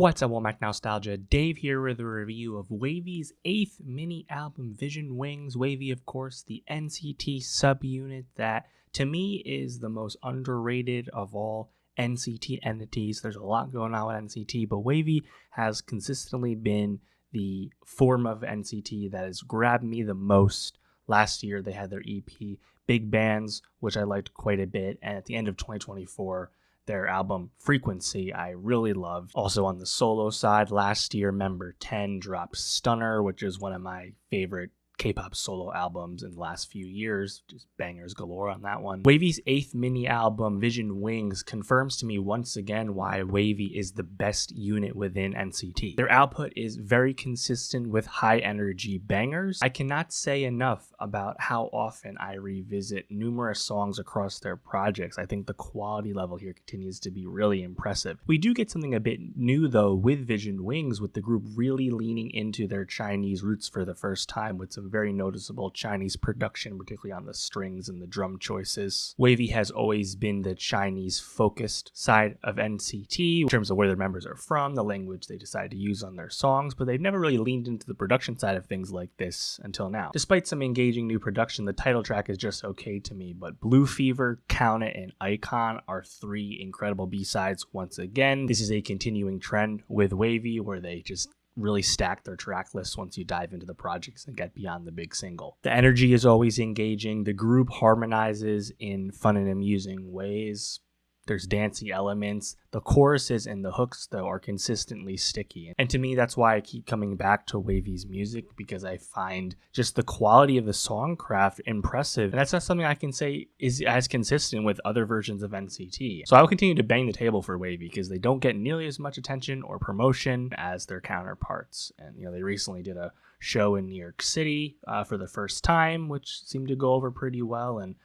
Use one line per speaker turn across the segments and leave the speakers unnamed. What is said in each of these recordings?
What's up, Womack Nostalgia? Dave here with a review of WayV's 8th mini album, Vision Wings. WayV, of course, the NCT subunit that, to me, is the most underrated of all NCT entities. There's a lot going on with NCT, but WayV has consistently been the form of NCT that has grabbed me the most. Last year, they had their EP, Big Bands, which I liked quite a bit, and at the end of 2024, their album Frequency I really loved. Also on the solo side, last year Member 10 dropped Stunner, which is one of my favorite K-pop solo albums in the last few years. Just bangers galore on that one. WayV's 8th mini album, Vision Wings, confirms to me once again why WayV is the best unit within NCT. Their output is very consistent with high energy bangers. I cannot say enough about how often I revisit numerous songs across their projects. I think the quality level here continues to be really impressive. We do get something a bit new though with Vision Wings, with the group really leaning into their Chinese roots for the first time with some very noticeable Chinese production, particularly on the strings and the drum choices. WayV has always been the Chinese focused side of NCT in terms of where their members are from, the language they decide to use on their songs, but they've never really leaned into the production side of things like this until now. Despite some engaging new production, the title track is just okay to me, but Blue Fever, Count It, and Icon are three incredible B-sides once again. This is a continuing trend with WayV where they just really stack their track lists once you dive into the projects and get beyond the big single. The energy is always engaging. The group harmonizes in fun and amusing ways. There's dancey elements. The choruses and the hooks, though, are consistently sticky. And to me, that's why I keep coming back to WayV's music, because I find just the quality of the songcraft impressive. And that's not something I can say is as consistent with other versions of NCT. So I will continue to bang the table for WayV because they don't get nearly as much attention or promotion as their counterparts. And, they recently did a show in New York City for the first time, which seemed to go over pretty well. And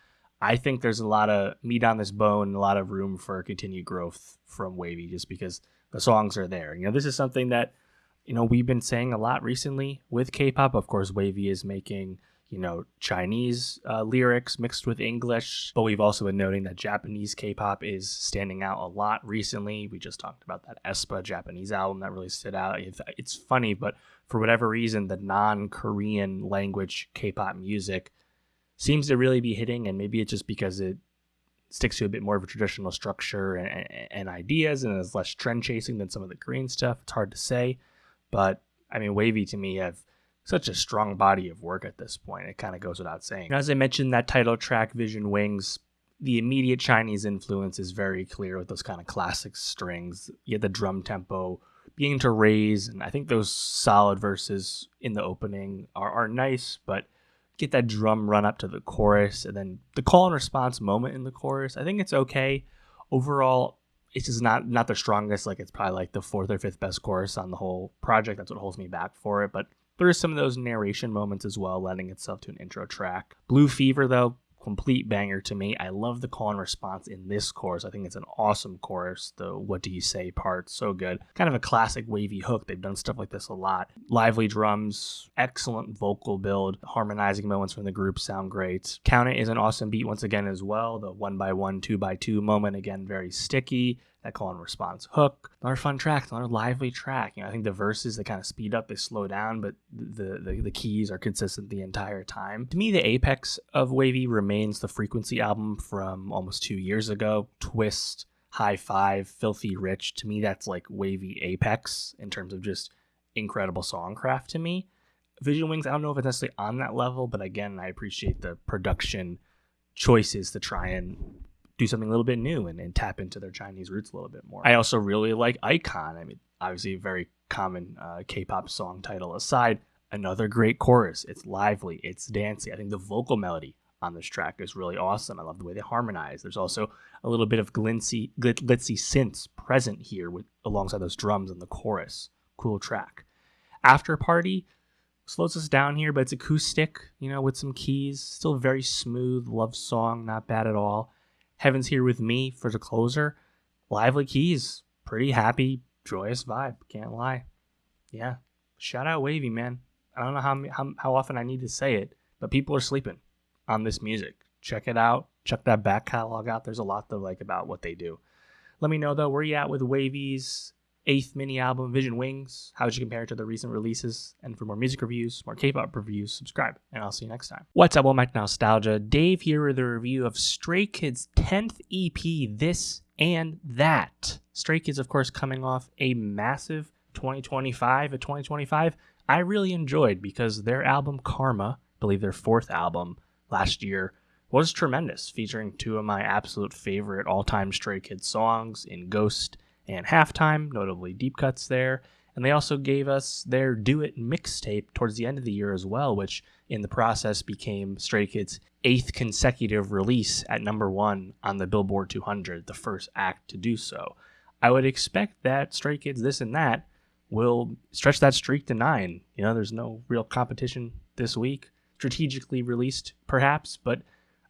I think there's a lot of meat on this bone and a lot of room for continued growth from WayV just because the songs are there. This is something that, we've been saying a lot recently with K-pop. Of course, WayV is making, Chinese lyrics mixed with English, but we've also been noting that Japanese K-pop is standing out a lot recently. We just talked about that aespa Japanese album that really stood out. It's funny, but for whatever reason, the non-Korean language K-pop music seems to really be hitting, and maybe it's just because it sticks to a bit more of a traditional structure and ideas and is less trend chasing than some of the Korean stuff. It's hard to say, but WayV to me have such a strong body of work at this point. It kind of goes without saying. As I mentioned, that title track, Vision Wings, the immediate Chinese influence is very clear with those kind of classic strings. You get the drum tempo beginning to raise, and I think those solid verses in the opening are nice, but get that drum run up to the chorus and then the call and response moment in the chorus, I think it's okay. Overall, it's just not the strongest. It's probably like the 4th or 5th best chorus on the whole project. That's what holds me back for it. But there are some of those narration moments as well, lending itself to an intro track. Blue Fever, though, complete banger to me. I love the call and response in this chorus. I think it's an awesome chorus. The what do you say part, so good. Kind of a classic WayV hook. They've done stuff like this a lot. Lively drums, excellent vocal build, harmonizing moments from the group sound great. Count It is an awesome beat once again as well. The 1x1, 2x2 moment, again, very sticky. That call and response hook. Another fun track, another lively track. I think the verses, they kind of speed up, they slow down, but the keys are consistent the entire time. To me, the apex of WayV remains the Frequency album from almost 2 years ago. Twist, High Five, Filthy Rich. To me, that's like WayV apex in terms of just incredible songcraft to me. Vision Wings, I don't know if it's necessarily on that level, but again, I appreciate the production choices to try and do something a little bit new and tap into their Chinese roots a little bit more. I also really like Icon. Obviously a very common K-pop song title aside, another great chorus. It's lively, it's dancey. I think the vocal melody on this track is really awesome. I love the way they harmonize. There's also a little bit of glitzy synths present here alongside those drums in the chorus. Cool track. After Party slows us down here, but it's acoustic, with some keys. Still very smooth, love song, not bad at all. Heaven's Here With Me for the closer. Lively keys. Pretty happy, joyous vibe. Can't lie. Yeah. Shout out WayV, man. I don't know how often I need to say it, but people are sleeping on this music. Check it out. Check that back catalog out. There's a lot to like about what they do. Let me know, though, where you at with WayV's 8th mini album, Vision Wings. How would you compare it to the recent releases? And for more music reviews, more K-pop reviews, subscribe, and I'll see you next time. What's up, Welcome back to Nostalgia. Dave here with a review of Stray Kids' 10th EP, This and That. Stray Kids, of course, coming off a massive 2025 I really enjoyed because their album Karma, I believe their 4th album last year, was tremendous, featuring 2 of my absolute favorite all-time Stray Kids songs in Ghost and Halftime, notably deep cuts there. And they also gave us their Do It mixtape towards the end of the year as well, which in the process became Stray Kids' 8th consecutive release at #1 on the Billboard 200, the first act to do so. I would expect that Stray Kids This and That will stretch that streak to 9. You know, there's no real competition this week. Strategically released, perhaps, but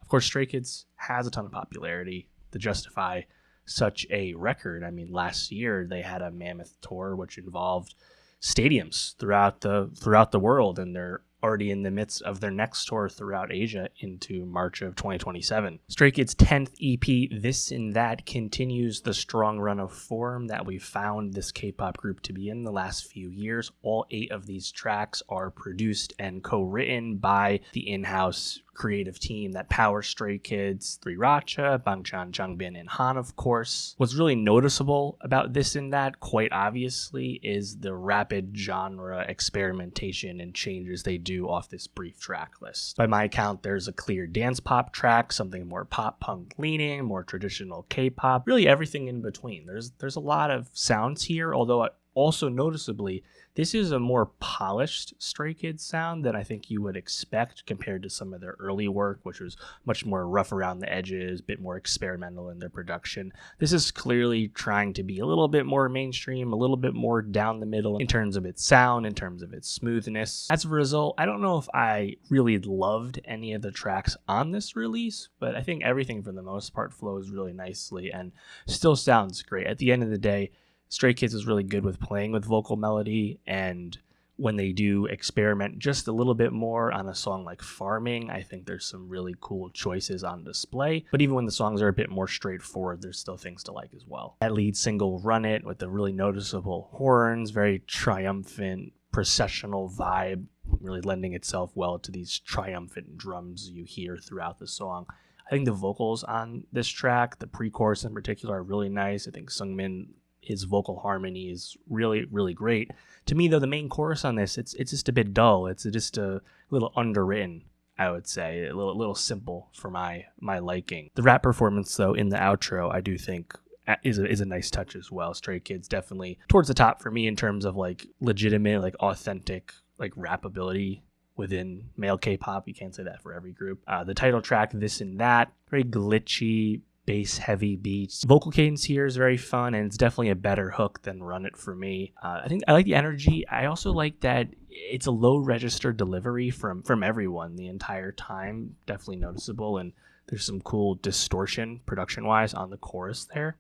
of course, Stray Kids has a ton of popularity to justify such a record. I mean, last year they had a mammoth tour which involved stadiums throughout the world, and they're already in the midst of their next tour throughout Asia into March of 2027. Stray Kids' 10th EP, This and That, continues the strong run of form that we've found this K-pop group to be in the last few years. All 8 of these tracks are produced and co-written by the in-house creative team that powers Stray Kids, Sriracha, Bangchan, Changbin, and Han, of course. What's really noticeable about This and That, quite obviously, is the rapid genre experimentation and changes they do off this brief track list. By my account, there's a clear dance pop track, something more pop punk leaning, more traditional K-pop, really everything in between. There's a lot of sounds here, although also noticeably, this is a more polished Stray Kids sound than I think you would expect compared to some of their early work, which was much more rough around the edges, a bit more experimental in their production. This is clearly trying to be a little bit more mainstream, a little bit more down the middle in terms of its sound, in terms of its smoothness. As a result, I don't know if I really loved any of the tracks on this release, but I think everything for the most part flows really nicely and still sounds great. At the end of the day, Stray Kids is really good with playing with vocal melody, and when they do experiment just a little bit more on a song like Farming, I think there's some really cool choices on display. But even when the songs are a bit more straightforward, there's still things to like as well. That lead single, Run It, with the really noticeable horns, very triumphant, processional vibe, really lending itself well to these triumphant drums you hear throughout the song. I think the vocals on this track, the pre-chorus in particular, are really nice. I think Sungmin, his vocal harmony is really, really great. To me, though, the main chorus on this, it's just a bit dull. It's just a little underwritten, I would say, a little simple for my liking. The rap performance, though, in the outro, I do think is a nice touch as well. Stray Kids definitely towards the top for me in terms of like legitimate, like authentic, like rap ability within male K-pop. You can't say that for every group. The title track, This and That, very glitchy, bass heavy beats. Vocal cadence here is very fun, and it's definitely a better hook than Run It for me. I think I like the energy. I also like that it's a low register delivery from everyone the entire time. Definitely noticeable, and there's some cool distortion production wise on the chorus there.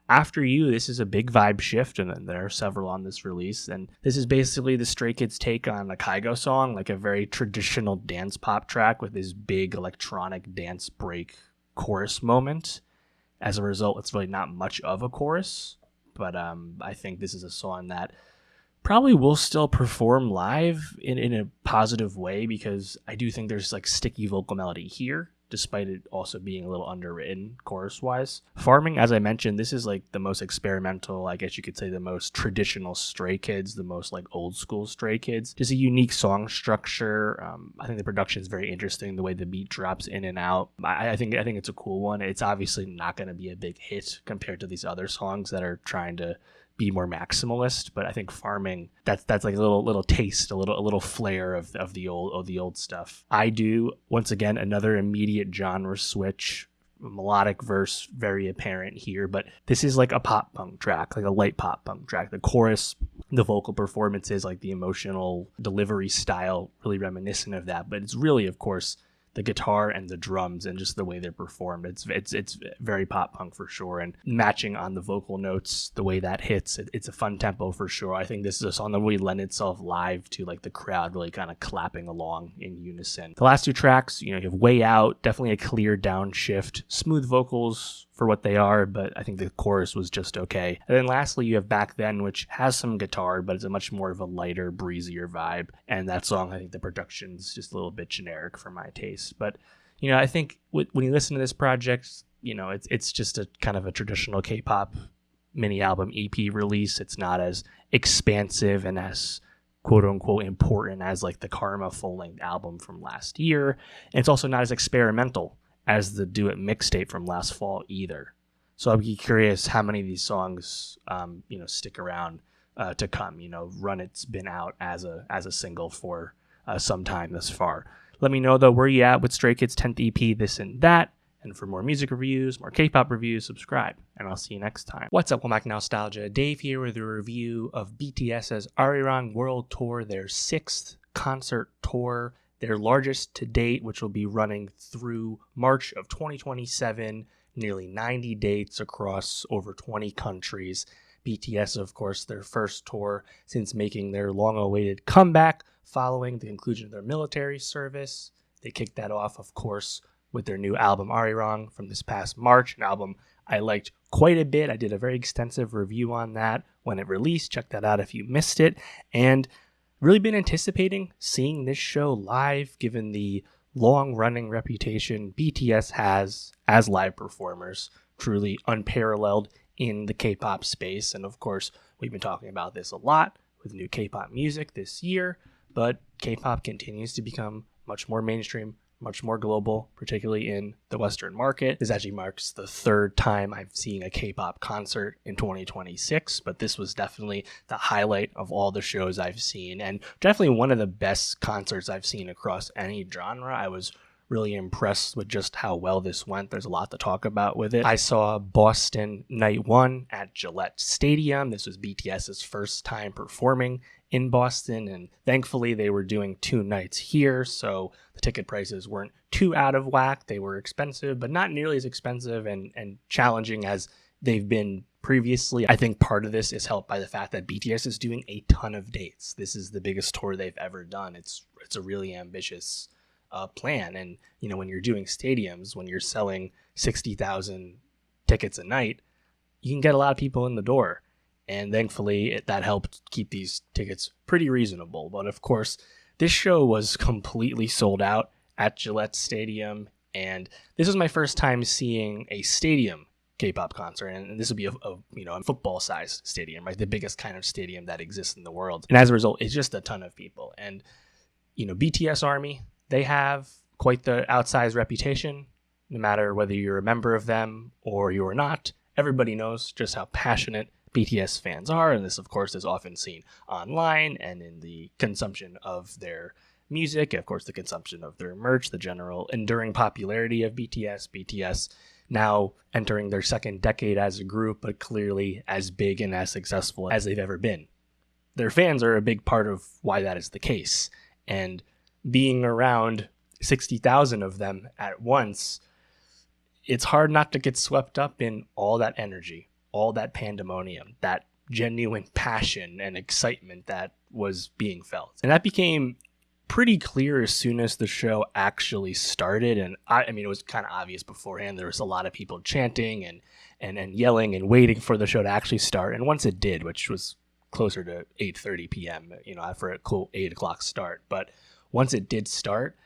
After You, this is a big vibe shift, and then there are several on this release, and this is basically the Stray Kids take on a Kygo song, like a very traditional dance pop track with this big electronic dance break chorus moment. As a result, it's really not much of a chorus, but I think this is a song that probably will still perform live in a positive way, because I do think there's like sticky vocal melody here, despite it also being a little underwritten chorus-wise. Farming, as I mentioned, this is like the most experimental, I guess you could say the most traditional Stray Kids, the most like old school Stray Kids. Just a unique song structure. I think the production is very interesting, the way the beat drops in and out. I think it's a cool one. It's obviously not going to be a big hit compared to these other songs that are trying to be more maximalist, but I think Farming, that's like a little taste, a little flair of the old stuff. I Do, once again, another immediate genre switch. Melodic verse very apparent here, but this is like a pop punk track, like a light pop punk track. The chorus, the vocal performances, like the emotional delivery style, really reminiscent of that, but it's really, of course, the guitar and the drums and just the way they're performed. It's very pop punk for sure, and matching on the vocal notes, the way that hits, it's a fun tempo for sure. I think this is a song that really lend itself live to like the crowd really kind of clapping along in unison. The last 2 tracks, you have Way Out, definitely a clear downshift, smooth vocals for what they are, but I think the chorus was just okay. And then lastly, you have Back Then, which has some guitar, but it's a much more of a lighter, breezier vibe. And that song, I think the production's just a little bit generic for my taste. But, I think when you listen to this project, it's just a kind of a traditional K-pop mini album EP release. It's not as expansive and as quote unquote important as like the Karma full-length album from last year. And it's also not as experimental as the Do It mixtape from last fall either. So I'd be curious how many of these songs, stick around to come. Run It's been out as a single for some time thus far. Let me know though where you at with Stray Kids' 10th EP, This and That. And for more music reviews, more K-pop reviews, subscribe. And I'll see you next time. What's up, Womack Nostalgia? Dave here with a review of BTS's Arirang World Tour, their 6th concert tour, their largest to date, which will be running through March of 2027, nearly 90 dates across over 20 countries. BTS, of course, their first tour since making their long-awaited comeback following the conclusion of their military service. They kicked that off, of course, with their new album Arirang from this past March, an album I liked quite a bit. I did a very extensive review on that when it released. Check that out if you missed it. And really been anticipating seeing this show live, given the long-running reputation BTS has as live performers, truly unparalleled in the K-pop space. And of course, we've been talking about this a lot with new K-pop music this year, but K-pop continues to become much more mainstream, much more global, particularly in the Western market. This actually marks the 3rd time I've seen a K-pop concert in 2026, but this was definitely the highlight of all the shows I've seen, and definitely one of the best concerts I've seen across any genre. I was really impressed with just how well this went. There's a lot to talk about with it. I saw Boston Night 1 at Gillette Stadium. This was BTS's first time performing in Boston, and thankfully they were doing 2 nights here, so the ticket prices weren't too out of whack. They were expensive, but not nearly as expensive and challenging as they've been previously. I think part of this is helped by the fact that BTS is doing a ton of dates. This is the biggest tour they've ever done. It's a really ambitious plan, and when you're doing stadiums, when you're selling 60,000 tickets a night, you can get a lot of people in the door. And thankfully, that helped keep these tickets pretty reasonable. But of course, this show was completely sold out at Gillette Stadium. And this was my first time seeing a stadium K-pop concert. And this would be a football-sized stadium, right? The biggest kind of stadium that exists in the world. And as a result, it's just a ton of people. And, BTS Army, they have quite the outsized reputation, no matter whether you're a member of them or you're not. Everybody knows just how passionate BTS fans are, and this, of course, is often seen online and in the consumption of their music, of course, the consumption of their merch, the general enduring popularity of BTS. BTS now entering their 2nd decade as a group, but clearly as big and as successful as they've ever been. Their fans are a big part of why that is the case, and being around 60,000 of them at once, it's hard not to get swept up in all that energy, all that pandemonium, that genuine passion and excitement that was being felt. And that became pretty clear as soon as the show actually started. And I mean, it was kind of obvious beforehand. There was a lot of people chanting and yelling and waiting for the show to actually start. And once it did, which was closer to 8:30 p.m., for a cool 8 o'clock start. But once it did start,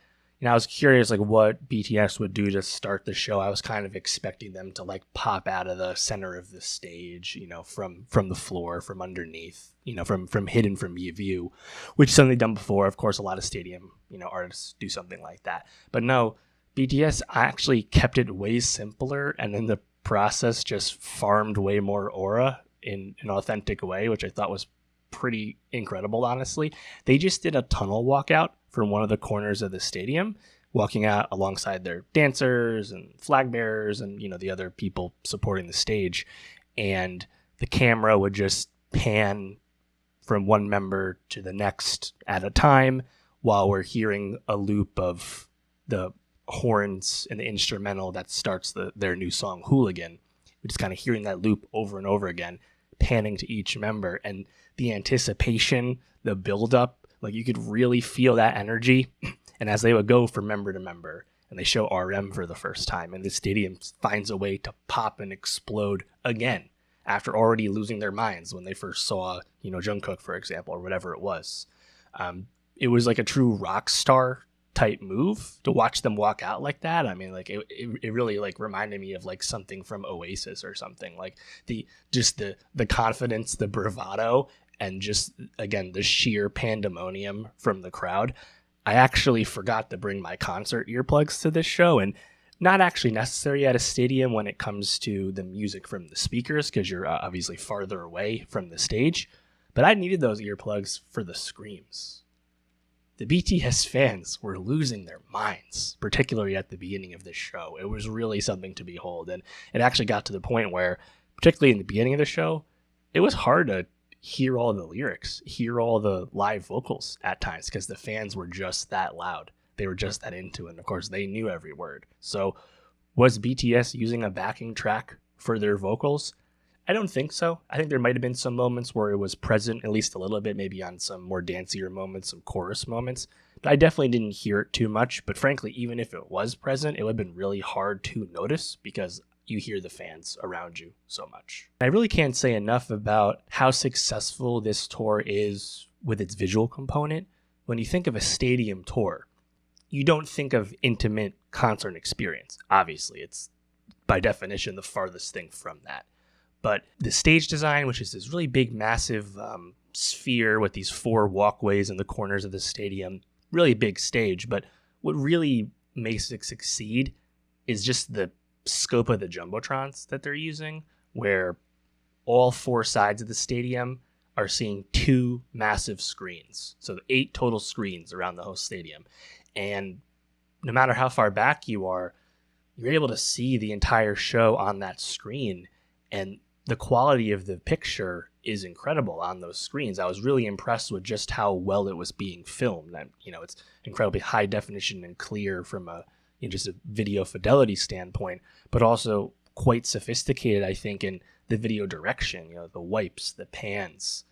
I was curious what BTS would do to start the show. I was kind of expecting them to pop out of the center of the stage, from the floor, from underneath, from hidden from view, which is something done before. Of course, a lot of stadium, artists do something like that. But no, BTS actually kept it way simpler, and in the process just farmed way more aura in an authentic way, which I thought was pretty incredible, honestly. They just did a tunnel walkout from one of the corners of the stadium, walking out alongside their dancers and flag bearers and, the other people supporting the stage. And the camera would just pan from one member to the next at a time while we're hearing a loop of the horns and the instrumental that starts their new song, Hooligan. We're just kind of hearing that loop over and over again, panning to each member. And the anticipation, the buildup, you could really feel that energy. And as they would go from member to member, and they show RM for the first time, and the stadium finds a way to pop and explode again after already losing their minds when they first saw, Jungkook, for example, or whatever it was. It was like a true rock star type move to watch them walk out like that. I mean, like it really like reminded me of like something from Oasis or something, like the confidence, the bravado, and just again the sheer pandemonium from the crowd. I actually forgot to bring my concert earplugs to this show, and not actually necessary at a stadium when it comes to the music from the speakers, because you're obviously farther away from the stage, but I needed those earplugs for the screams. The BTS fans were losing their minds, particularly at the beginning of this show. It was really something to behold, and it actually got to the point where, particularly in the beginning of the show, it was hard to hear all the lyrics, hear all the live vocals at times, because the fans were just that loud. They were just that into it, and of course they knew every word. So was BTS using a backing track for their vocals? I don't think so. I think there might have been some moments where it was present, at least a little bit, maybe on some more dancier moments, some chorus moments, but I definitely didn't hear it too much. But frankly, even if it was present, it would have been really hard to notice because you hear the fans around you so much. I really can't say enough about how successful this tour is with its visual component. When you think of a stadium tour, you don't think of intimate concert experience. Obviously, it's by definition the farthest thing from that. But the stage design, which is this really big, massive sphere with these 4 walkways in the corners of the stadium, really big stage. But what really makes it succeed is just the scope of the jumbotrons that they're using, where all 4 sides of the stadium are seeing 2 massive screens. So 8 total screens around the whole stadium. And no matter how far back you are, you're able to see the entire show on that screen. And the quality of the picture is incredible on those screens. I was really impressed with just how well it was being filmed. And, it's incredibly high definition and clear from a just a video fidelity standpoint, but also quite sophisticated, I think, in the video direction, the wipes, the pans,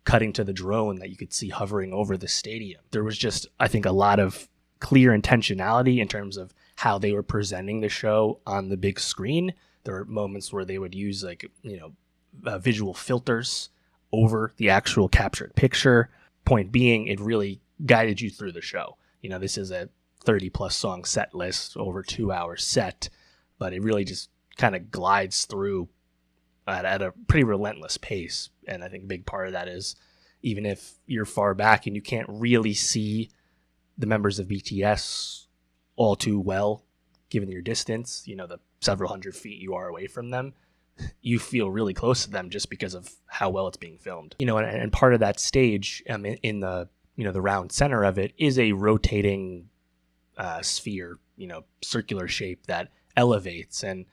cutting to the drone that you could see hovering over the stadium. There was just, I think, a lot of clear intentionality in terms of how they were presenting the show on the big screen. There were moments where they would use visual filters over the actual captured picture. Point being, it really guided you through the show. This is a 30 plus song set list, over 2 hour set, but it really just kind of glides through at a pretty relentless pace. And I think a big part of that is, even if you're far back and you can't really see the members of BTS all too well, given your distance, the several hundred feet you are away from them, you feel really close to them just because of how well it's being filmed. And part of that stage, in the the round center of it, is a rotating sphere, circular shape that elevates. And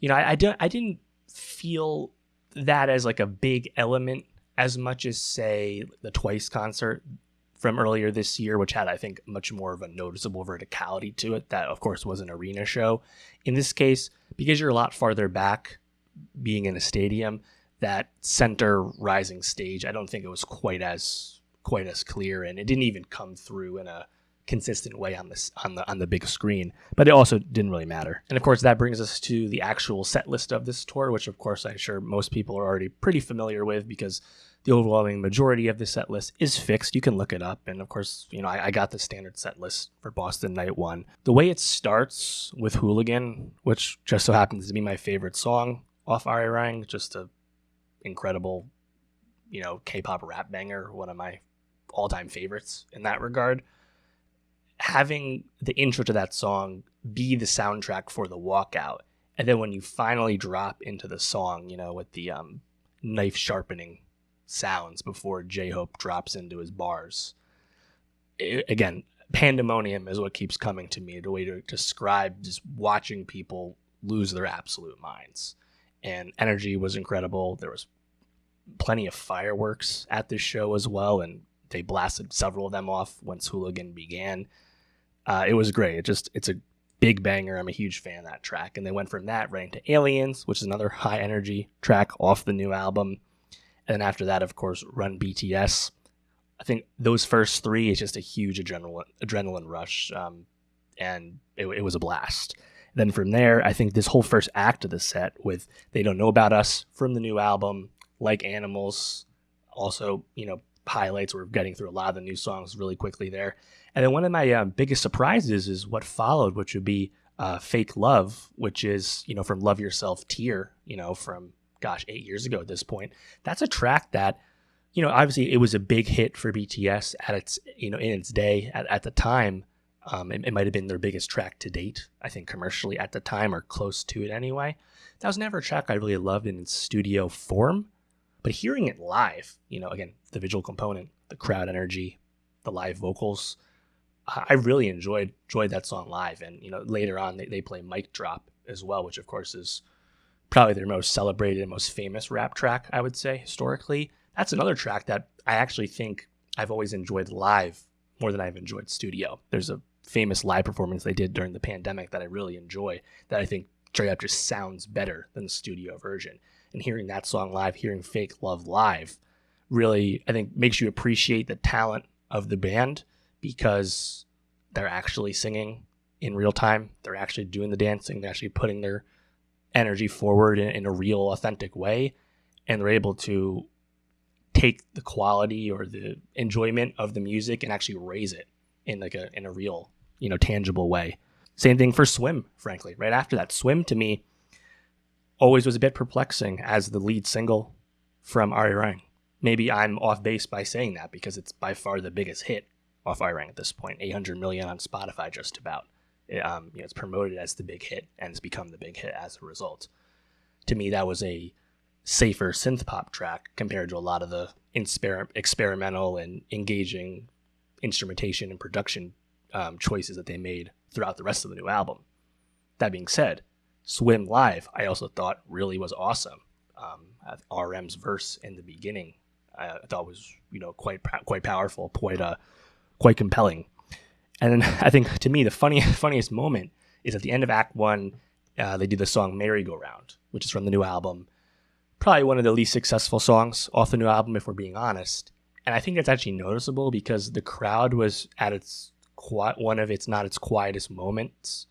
I didn't feel that as like a big element as much as, say, the Twice concert from earlier this year, which had, I think, much more of a noticeable verticality to it. That, of course, was an arena show. In this case, because you're a lot farther back, being in a stadium, that center rising stage, I don't think it was quite as clear, and it didn't even come through in a consistent way on the big screen. But it also didn't really matter. And of course, that brings us to the actual set list of this tour, which of course I'm sure most people are already pretty familiar with, because the overwhelming majority of the set list is fixed. You can look it up. And of course, I got the standard set list for Boston Night 1. The way it starts with Hooligan, which just so happens to be my favorite song off Arirang, just a incredible, K-pop rap banger, one of my all-time favorites in that regard. Having the intro to that song be the soundtrack for the walkout, and then when you finally drop into the song, with the knife sharpening sounds before J-Hope drops into his bars, again, pandemonium is what keeps coming to me, the way to describe just watching people lose their absolute minds. And energy was incredible. There was plenty of fireworks at this show as well, and they blasted several of them off once Hooligan began. It was great. It's a big banger. I'm a huge fan of that track. And they went from that right into Aliens, which is another high energy track off the new album. And then after that, of course, Run BTS. I think those first 3 is just a huge adrenaline rush. and it was a blast. Then from there, I think this whole first act of the set with They Don't Know About Us from the new album, Like Animals, also, highlights. We're getting through a lot of the new songs really quickly there. And then one of my biggest surprises is what followed, which would be Fake Love, which is, from Love Yourself Tear, from, 8 years ago at this point. That's a track that, obviously it was a big hit for BTS at its, in its day at the time. It might have been their biggest track to date, I think, commercially at the time, or close to it anyway. That was never a track I really loved in its studio form, but hearing it live, again, the visual component, the crowd energy, the live vocals, I really enjoyed that song live. And, later on they play Mic Drop as well, which of course is probably their most celebrated and most famous rap track, I would say, historically. That's another track that I actually think I've always enjoyed live more than I've enjoyed studio. There's a famous live performance they did during the pandemic that I really enjoy, that I think straight up just sounds better than the studio version. And hearing that song live, hearing Fake Love live, really, I think, makes you appreciate the talent of the band, because they're actually singing in real time. They're actually doing the dancing. They're actually putting their energy forward in a real, authentic way. And they're able to take the quality or the enjoyment of the music and actually raise it in a real, tangible way. Same thing for Swim, frankly. Right after that, Swim to me always was a bit perplexing as the lead single from Arirang. Maybe I'm off base by saying that, because it's by far the biggest hit off Arirang at this point. 800 million on Spotify, just about. It's promoted as the big hit, and it's become the big hit as a result. To me, that was a safer synth pop track compared to a lot of the experimental and engaging instrumentation and production choices that they made throughout the rest of the new album. That being said, Swim live, I also thought really was awesome. RM's verse in the beginning, I thought was quite powerful, quite compelling. And then I think, to me, the funniest moment is at the end of Act 1. They do the song Merry Go Round, which is from the new album. Probably one of the least successful songs off the new album, if we're being honest. And I think that's actually noticeable because the crowd was at one of its not its quietest moments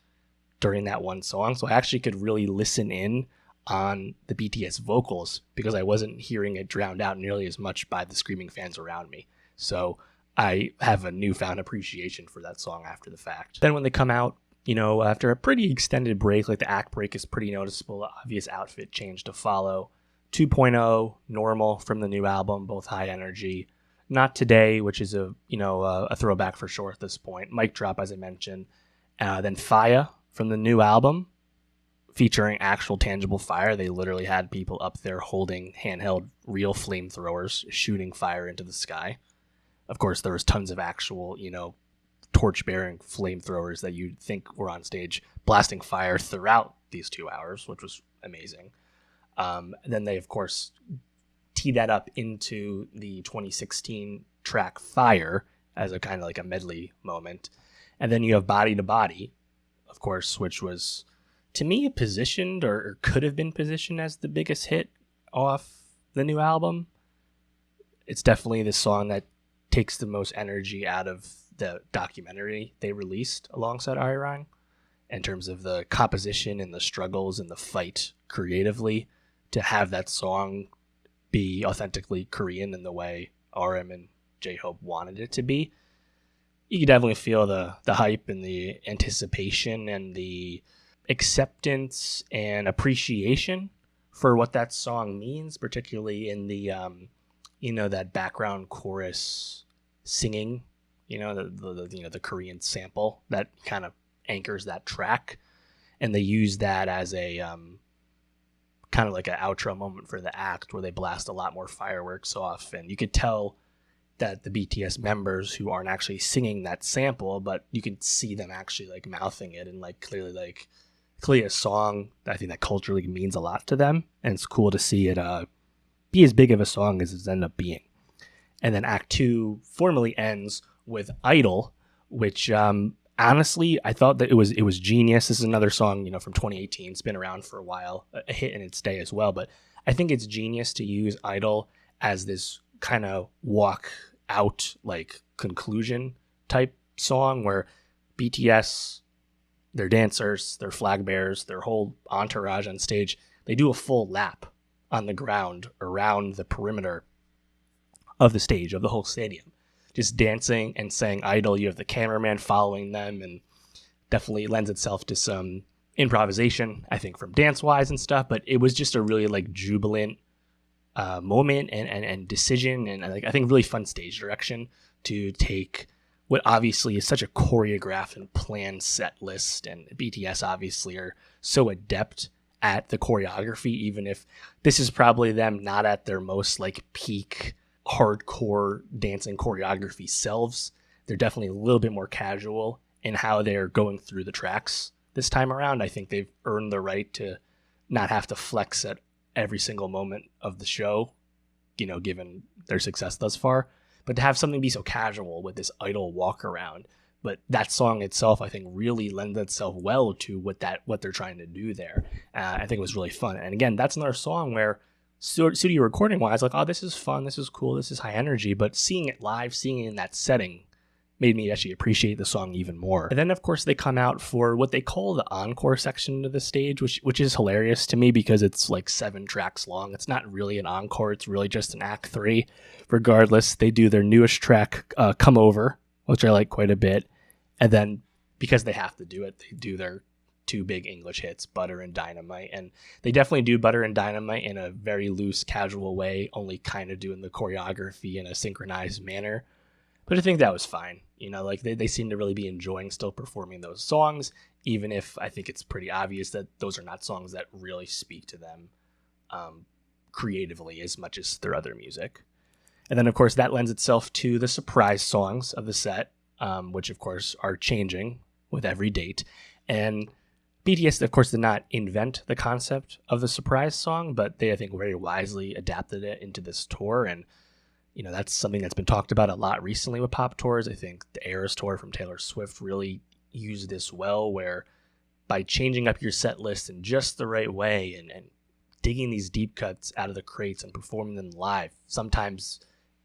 during that one song. So I actually could really listen in on the BTS vocals, because I wasn't hearing it drowned out nearly as much by the screaming fans around me. So I have a newfound appreciation for that song after the fact. Then when they come out, after a pretty extended break, like the act break is pretty noticeable, obvious outfit change to follow. 2.0, Normal from the new album, both high energy. Not Today, which is a throwback for sure at this point. Mic Drop, as I mentioned. Then Fire from the new album, featuring actual tangible fire. They literally had people up there holding handheld real flamethrowers, shooting fire into the sky. Of course, there was tons of actual, torch-bearing flamethrowers that you'd think were on stage blasting fire throughout these 2 hours, which was amazing. Then they, of course, tee that up into the 2016 track Fire as a kind of like a medley moment. And then you have Body to Body, of course, which was, to me, positioned or could have been positioned as the biggest hit off the new album. It's definitely the song that takes the most energy out of the documentary they released alongside Arirang, in terms of the composition and the struggles and the fight creatively to have that song be authentically Korean in the way RM and J-Hope wanted it to be. You can definitely feel the hype and the anticipation and the acceptance and appreciation for what that song means, particularly in the that background chorus singing, the Korean sample that kind of anchors that track, and they use that as a kind of like an outro moment for the act where they blast a lot more fireworks off, and you could tell that the BTS members who aren't actually singing that sample, but you can see them actually like mouthing it and clearly a song that I think that culturally means a lot to them, and it's cool to see it be as big of a song as it's ended up being. And then Act 2 formally ends with Idol, which honestly I thought that it was genius. This is another song from 2018. It's been around for a while, a hit in its day as well, but I think it's genius to use Idol as this kind of walk out, like, conclusion type song where BTS their dancers, their flag bearers, their whole entourage on stage, they do a full lap on the ground around the perimeter of the stage, of the whole stadium, just dancing and saying idle. You have the cameraman following them, and definitely lends itself to some improvisation, I think, from dance-wise and stuff, but it was just a really like jubilant moment and decision, and like I think really fun stage direction to take what obviously is such a choreographed and planned set list, and BTS obviously are so adept at the choreography, even if this is probably them not at their most like peak hardcore dancing choreography selves. They're definitely a little bit more casual in how they're going through the tracks this time around. I think they've earned the right to not have to flex at every single moment of the show, you know, given their success thus far, but to have something be so casual with this idle walk around. But that song itself, I think, really lends itself well to what they're trying to do there. I think it was really fun. And again, that's another song where studio recording wise, like, oh, this is fun, this is cool, this is high energy. But seeing it live, seeing it in that setting, made me actually appreciate the song even more. And then, of course, they come out for what they call the encore section of the stage, which is hilarious to me because it's like 7 tracks long. It's not really an encore. It's really just an act 3. Regardless, they do their newest track, Come Over, which I like quite a bit. And then, because they have to do it, they do their 2 big English hits, Butter and Dynamite. And they definitely do Butter and Dynamite in a very loose, casual way, only kind of doing the choreography in a synchronized manner. But I think that was fine. You know, like they seem to really be enjoying still performing those songs, even if I think it's pretty obvious that those are not songs that really speak to them creatively as much as their other music. And then, of course, that lends itself to the surprise songs of the set, which, of course, are changing with every date. And BTS, of course, did not invent the concept of the surprise song, but they, I think, very wisely adapted it into this tour. And you know, that's something that's been talked about a lot recently with pop tours. I think the Eras tour from Taylor Swift really used this well, where by changing up your set list in just the right way and digging these deep cuts out of the crates and performing them live, sometimes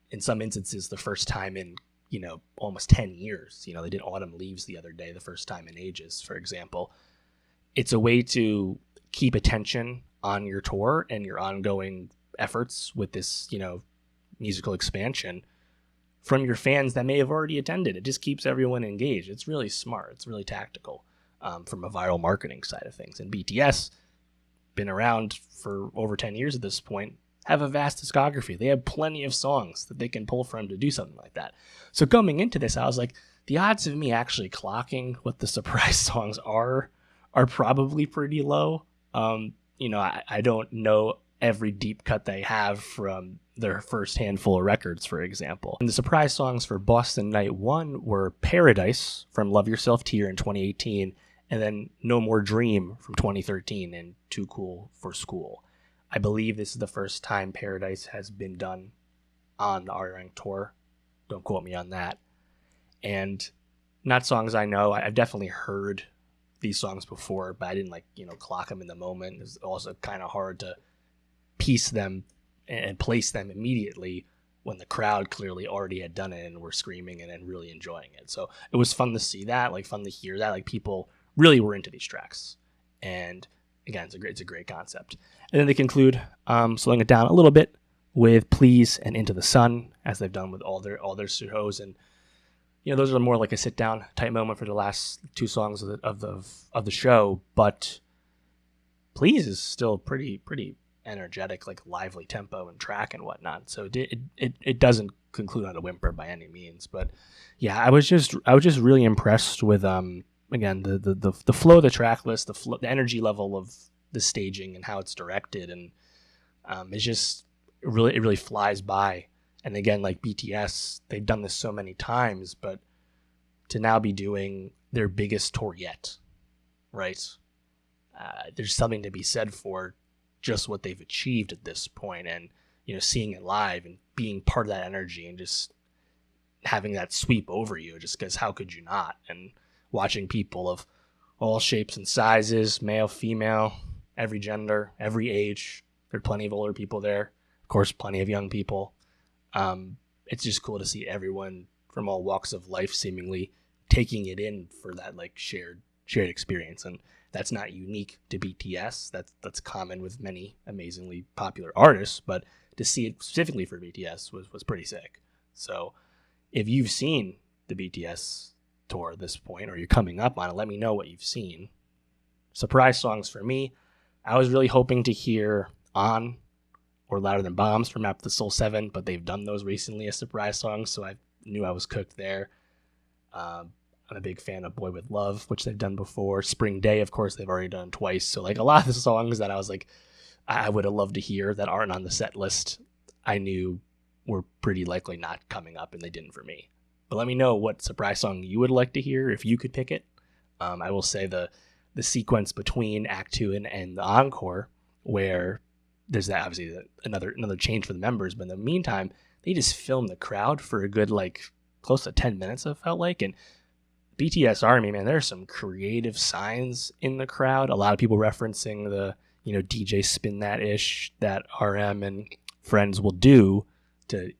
in some instances the first time in, you know, almost 10 years. You know, they did Autumn Leaves the other day, the first time in ages, for example. It's a way to keep attention on your tour and your ongoing efforts with this, you know, musical expansion from your fans that may have already attended. It just keeps everyone engaged. It's really smart. It's really tactical from a viral marketing side of things. And BTS, been around for over 10 years at this point, have a vast discography. They have plenty of songs that they can pull from to do something like that. So coming into this, I was like, the odds of me actually clocking what the surprise songs are probably pretty low. You know, I don't know every deep cut they have from their first handful of records, for example. And the surprise songs for Boston Night 1 were Paradise from Love Yourself Tear in 2018, and then No More Dream from 2013 and Too Cool for School. I believe this is the first time Paradise has been done on the Arirang tour. Don't quote me on that. And not songs I know. I've definitely heard these songs before, but I didn't clock them in the moment. It's also kind of hard to piece them and place them immediately when the crowd clearly already had done it and were screaming and really enjoying it. So it was fun to see that, fun to hear that. People really were into these tracks. And again, it's a great concept. And then they conclude slowing it down a little bit with Please and Into the Sun, as they've done with all their shows. And you know, those are more like a sit down type moment for the last 2 songs of the show. But Please is still pretty energetic, lively tempo and track and whatnot. So it doesn't conclude on a whimper by any means. But yeah, I was just really impressed with again the flow of the track list, the energy level of the staging and how it's directed, and it's just it really flies by. And again, like BTS, they've done this so many times, but to now be doing their biggest tour yet, right? There's something to be said for just what they've achieved at this point, and you know, seeing it live and being part of that energy and just having that sweep over you, just because how could you not? And watching people of all shapes and sizes, male, female, every gender, every age. There are plenty of older people there, of course, plenty of young people. It's just cool to see everyone from all walks of life seemingly taking it in for that shared shared experience. And that's not unique to BTS. That's common with many amazingly popular artists, but to see it specifically for BTS was pretty sick. So if you've seen the BTS tour at this point, or you're coming up on it, let me know what you've seen. Surprise songs for me, I was really hoping to hear On or Louder Than Bombs from Map the Soul 7, but they've done those recently as surprise songs, so I knew I was cooked there. I'm a big fan of Boy With Love, which they've done before. Spring Day, of course, they've already done twice. So like a lot of the songs that I was like, I would have loved to hear that aren't on the set list, I knew were pretty likely not coming up, and they didn't for me. But let me know what surprise song you would like to hear if you could pick it. I will say the sequence between Act 2 and the encore, where there's that obviously another change for the members, but in the meantime, they just filmed the crowd for a good close to 10 minutes, it felt like. And BTS Army, man, there's some creative signs in the crowd. A lot of people referencing the DJ Spin That ish that RM and friends will do to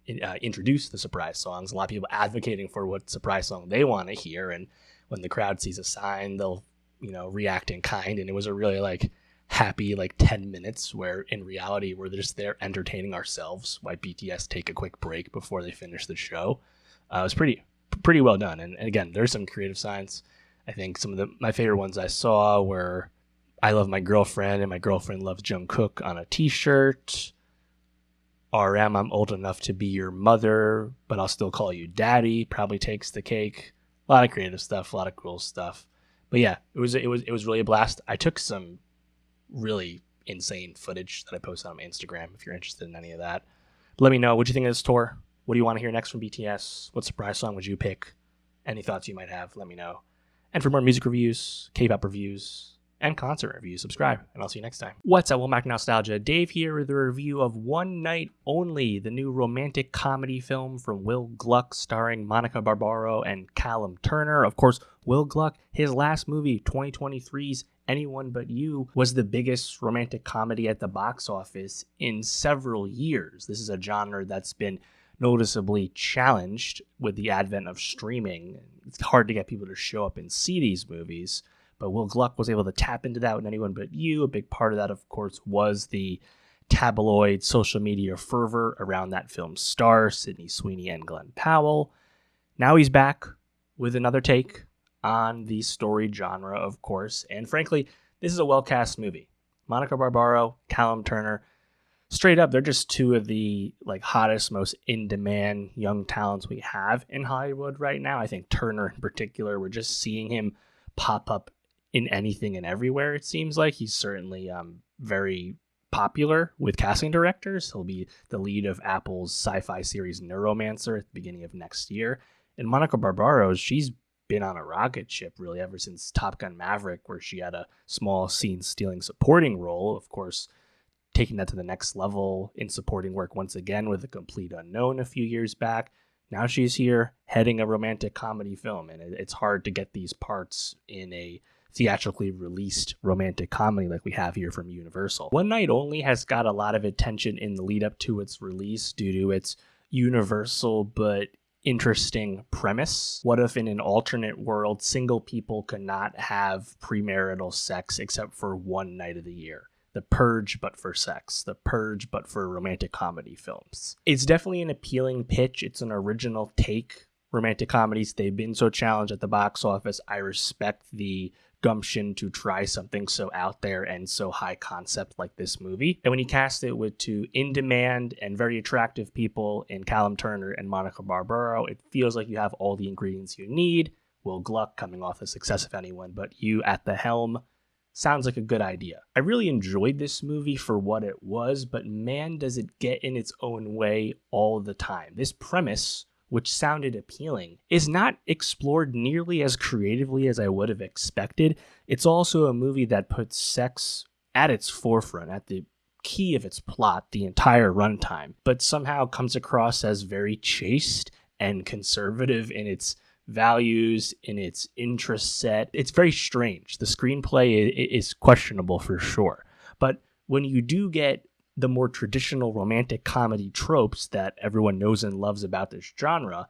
introduce the surprise songs. A lot of people advocating for what surprise song they want to hear, and when the crowd sees a sign, they'll react in kind. And it was a really happy 10 minutes where in reality we're just there entertaining ourselves while BTS take a quick break before they finish the show. It was pretty well done. And again, there's some creative signs. I think some of my favorite ones I saw were I Love My Girlfriend and My Girlfriend Loves Jungkook on a t-shirt. RM, I'm old enough to be your mother, but I'll still call you daddy, probably takes the cake. A lot of creative stuff, a lot of cool stuff. But yeah, it was really a blast. I took some really insane footage that I posted on my Instagram if you're interested in any of that. Let me know what you think of this tour. What do you want to hear next from BTS? What surprise song would you pick? Any thoughts you might have, let me know. And for more music reviews, K-pop reviews, and concert reviews, subscribe, and I'll see you next time. What's up, Womack Nostalgia? Dave here with a review of One Night Only, the new romantic comedy film from Will Gluck, starring Monica Barbaro and Callum Turner. Of course, Will Gluck, his last movie, 2023's Anyone But You, was the biggest romantic comedy at the box office in several years. This is a genre that's been noticeably challenged with the advent of streaming. It's hard to get people to show up and see these movies. But Will Gluck was able to tap into that with Anyone But You. A big part of that, of course, was the tabloid social media fervor around that film's star, Sydney Sweeney and Glenn Powell. Now he's back with another take on the storied genre, of course. And frankly, this is a well-cast movie. Monica Barbaro, Callum Turner, straight up, they're just two of the hottest, most in-demand young talents we have in Hollywood right now. I think Turner in particular, we're just seeing him pop up in anything and everywhere, it seems like. He's certainly very popular with casting directors. He'll be the lead of Apple's sci-fi series Neuromancer at the beginning of next year. And Monica Barbaro, she's been on a rocket ship really ever since Top Gun Maverick, where she had a small scene-stealing supporting role. Of course, taking that to the next level in supporting work once again with A Complete Unknown a few years back. Now she's here heading a romantic comedy film, and it's hard to get these parts in a theatrically released romantic comedy like we have here from Universal. One Night Only has got a lot of attention in the lead up to its release due to its universal but interesting premise. What if in an alternate world, single people could not have premarital sex except for one night of the year? The Purge, but for sex. The Purge, but for romantic comedy films. It's definitely an appealing pitch. It's an original take. Romantic comedies, they've been so challenged at the box office. I respect the gumption to try something so out there and so high concept like this movie. And when you cast it with two in-demand and very attractive people in Callum Turner and Monica Barbaro, it feels like you have all the ingredients you need. Will Gluck, coming off the success of Anyone But You at the helm, sounds like a good idea. I really enjoyed this movie for what it was, but man, does it get in its own way all the time. This premise, which sounded appealing, is not explored nearly as creatively as I would have expected. It's also a movie that puts sex at its forefront, at the key of its plot, the entire runtime, but somehow comes across as very chaste and conservative in its values, in its interest set. It's very strange. The screenplay is questionable for sure. But when you do get the more traditional romantic comedy tropes that everyone knows and loves about this genre,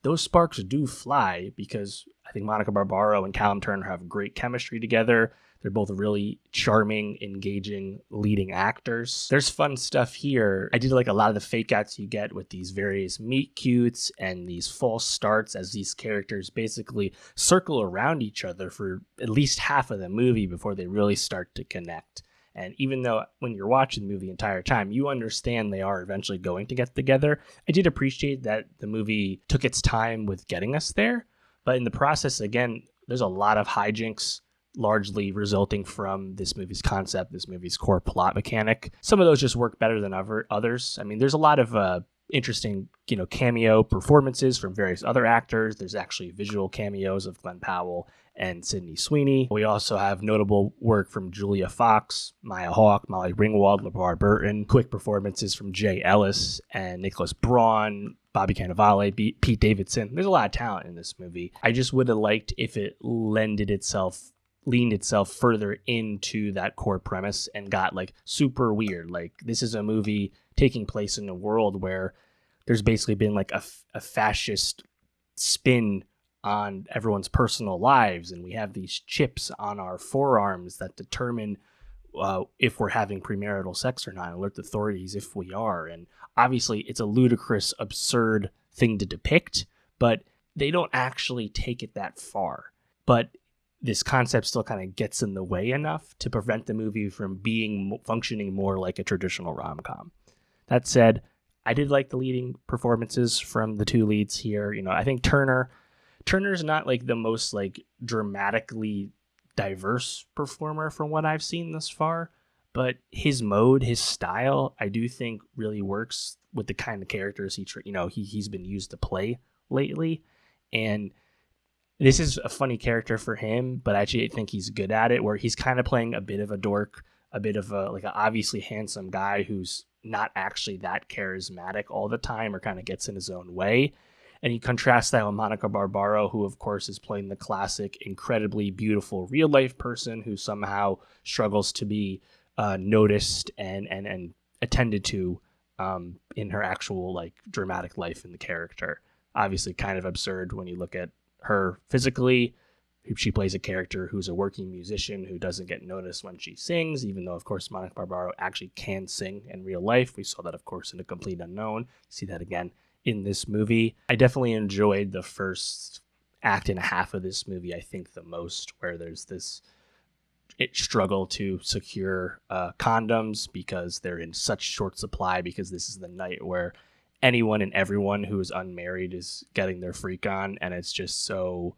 those sparks do fly, because I think Monica Barbaro and Callum Turner have great chemistry together. They're both really charming, engaging leading actors. There's fun stuff here. I did like a lot of the fake outs you get with these various meet cutes and these false starts as these characters basically circle around each other for at least half of the movie before they really start to connect. And even though when you're watching the movie the entire time, you understand they are eventually going to get together, I did appreciate that the movie took its time with getting us there. But in the process, again, there's a lot of hijinks largely resulting from this movie's concept, this movie's core plot mechanic. Some of those just work better than others. I mean, there's a lot of interesting, cameo performances from various other actors. There's actually visual cameos of Glenn Powell and Sydney Sweeney. We also have notable work from Julia Fox, Maya Hawke, Molly Ringwald, LeVar Burton, quick performances from Jay Ellis and Nicholas Braun, Bobby Cannavale, Pete Davidson. There's a lot of talent in this movie. I just would have liked if it leaned itself further into that core premise and got like super weird. Like, this is a movie taking place in a world where there's basically been like a fascist spin on everyone's personal lives, and we have these chips on our forearms that determine if we're having premarital sex or not, alert authorities if we are. And obviously it's a ludicrous, absurd thing to depict, but they don't actually take it that far. But this concept still kind of gets in the way enough to prevent the movie from functioning more like a traditional rom-com. That said, I did like the leading performances from the two leads here. I think Turner's not like the most like dramatically diverse performer from what I've seen thus far, but his style, I do think really works with the kind of characters he's been used to play lately. And this is a funny character for him, but I actually think he's good at it, where he's kind of playing a bit of a dork, a bit of an obviously handsome guy who's not actually that charismatic all the time or kind of gets in his own way. And you contrast that with Monica Barbaro, who of course is playing the classic, incredibly beautiful real life person who somehow struggles to be noticed and attended to in her actual like dramatic life in the character. Obviously kind of absurd when you look at her physically. She plays a character who's a working musician who doesn't get noticed when she sings, even though, of course, Monica Barbaro actually can sing in real life. We saw that, of course, in A Complete Unknown. See that again in this movie. I definitely enjoyed the first act and a half of this movie, I think, the most, where there's this struggle to secure condoms because they're in such short supply, because this is the night where anyone and everyone who is unmarried is getting their freak on, and it's just so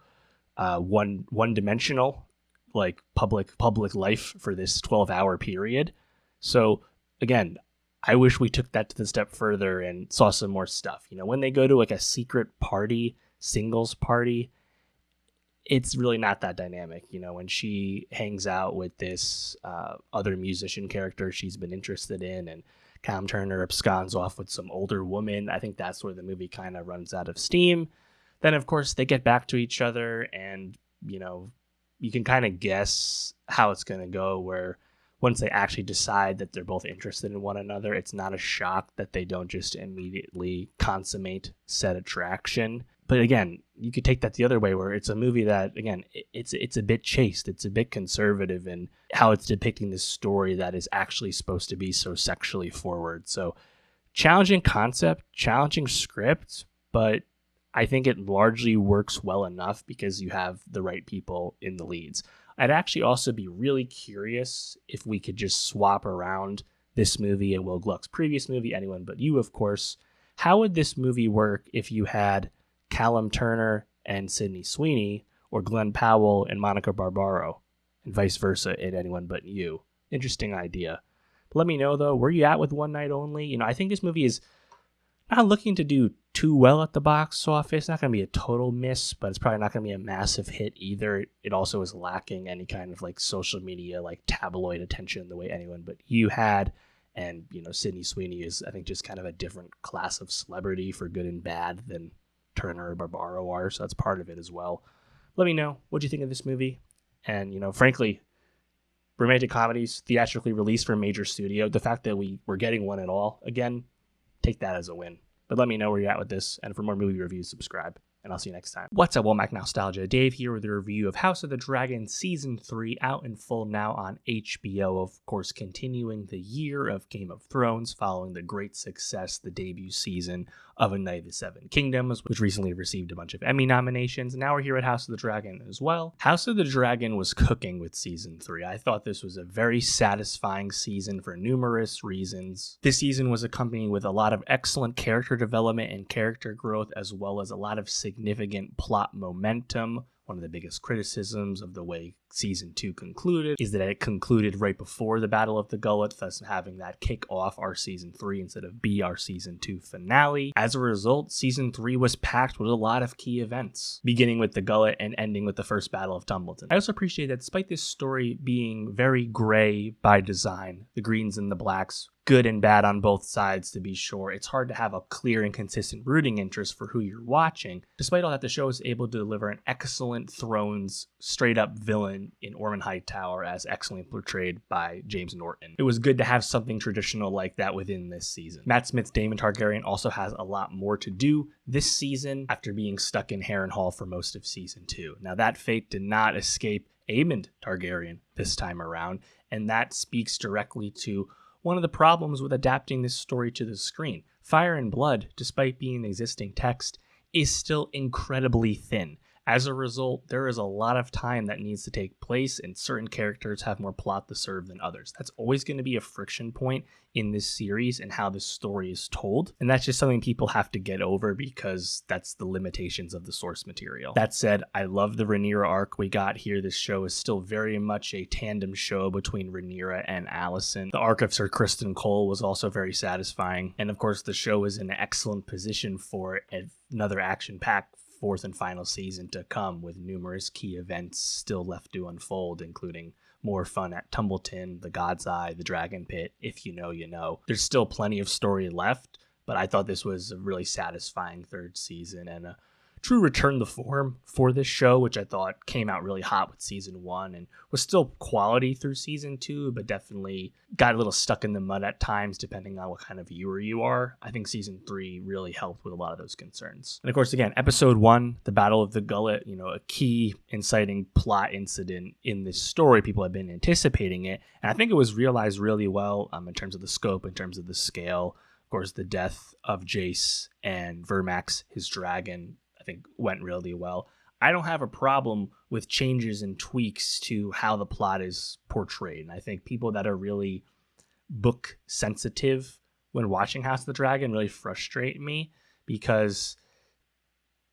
one dimensional, like public life for this 12-hour period. So again, I wish we took that to the step further and saw some more stuff. When they go to like a secret party, singles party, it's really not that dynamic. When she hangs out with this other musician character she's been interested in, and Cam Turner absconds off with some older woman, I think that's where the movie kind of runs out of steam. Then, of course, they get back to each other, and, you can kind of guess how it's going to go, where once they actually decide that they're both interested in one another, it's not a shock that they don't just immediately consummate said attraction. But again, you could take that the other way, where it's a movie that, again, it's a bit chaste, it's a bit conservative in how it's depicting this story that is actually supposed to be so sexually forward. So challenging concept, challenging script, but I think it largely works well enough because you have the right people in the leads. I'd actually also be really curious if we could just swap around this movie and Will Gluck's previous movie, Anyone But You, of course. How would this movie work if you had Callum Turner and Sydney Sweeney, or Glenn Powell and Monica Barbaro, and vice versa in Anyone But You? Interesting idea. But let me know, though, where you at with One Night Only? I think this movie is not looking to do too well at the box office. It's not going to be a total miss, but it's probably not going to be a massive hit either. It also is lacking any kind of like social media, like tabloid attention the way Anyone But You had. And, Sydney Sweeney is, I think, just kind of a different class of celebrity, for good and bad, than Turner or Barbaro are. So that's part of it as well. Let me know what you think of this movie. And, frankly, romantic comedies theatrically released from a major studio, the fact that we're getting one at all, again, take that as a win. But let me know where you're at with this, and for more movie reviews, subscribe. and I'll see you next time. What's up, Womack Nostalgia? Dave here with a review of House of the Dragon Season 3, out in full now on HBO. Of course, continuing the year of Game of Thrones following the great success, the debut season of A Night of the Seven Kingdoms, which recently received a bunch of Emmy nominations. Now we're here at House of the Dragon as well. House of the Dragon was cooking with Season 3. I thought this was a very satisfying season for numerous reasons. This season was accompanied with a lot of excellent character development and character growth, as well as a lot of significant plot momentum. One of the biggest criticisms of the way Season 2 concluded is that it concluded right before the Battle of the Gullet, thus having that kick off our Season 3 instead of be our Season 2 finale. As a result, Season 3 was packed with a lot of key events, beginning with the Gullet and ending with the first Battle of Tumbleton. I also appreciate that despite this story being very gray by design, the greens and the blacks, good and bad on both sides to be sure, it's hard to have a clear and consistent rooting interest for who you're watching. Despite all that, the show is able to deliver an excellent Thrones straight-up villain in Ormond Hightower, as excellently portrayed by James Norton. It was good to have something traditional like that within this season. Matt Smith's Daemon Targaryen also has a lot more to do this season after being stuck in Harrenhal for most of Season 2. Now, that fate did not escape Aemond Targaryen this time around, and that speaks directly to one of the problems with adapting this story to the screen. Fire and Blood, despite being the existing text, is still incredibly thin. As a result, there is a lot of time that needs to take place, and certain characters have more plot to serve than others. That's always going to be a friction point in this series and how this story is told, and that's just something people have to get over because that's the limitations of the source material. That said, I love the Rhaenyra arc we got here. This show is still very much a tandem show between Rhaenyra and Alicent. The arc of Sir Criston Cole was also very satisfying, and of course the show is in an excellent position for another action-packed fourth and final season to come, with numerous key events still left to unfold, including more fun at Tumbleton, the God's Eye, the Dragon Pit. If you know, you know. There's still plenty of story left, but I thought this was a really satisfying third season and a true return to form for this show, which I thought came out really hot with Season 1 and was still quality through Season 2, but definitely got a little stuck in the mud at times depending on what kind of viewer you are. I think Season 3 really helped with a lot of those concerns. And of course, again, Episode 1, the Battle of the Gullet, a key inciting plot incident in this story. People have been anticipating it, and I think it was realized really well in terms of the scope, in terms of the scale. Of course, the death of Jace and Vermax, his dragon, I think went really well. I don't have a problem with changes and tweaks to how the plot is portrayed. And I think people that are really book sensitive when watching House of the Dragon really frustrate me, because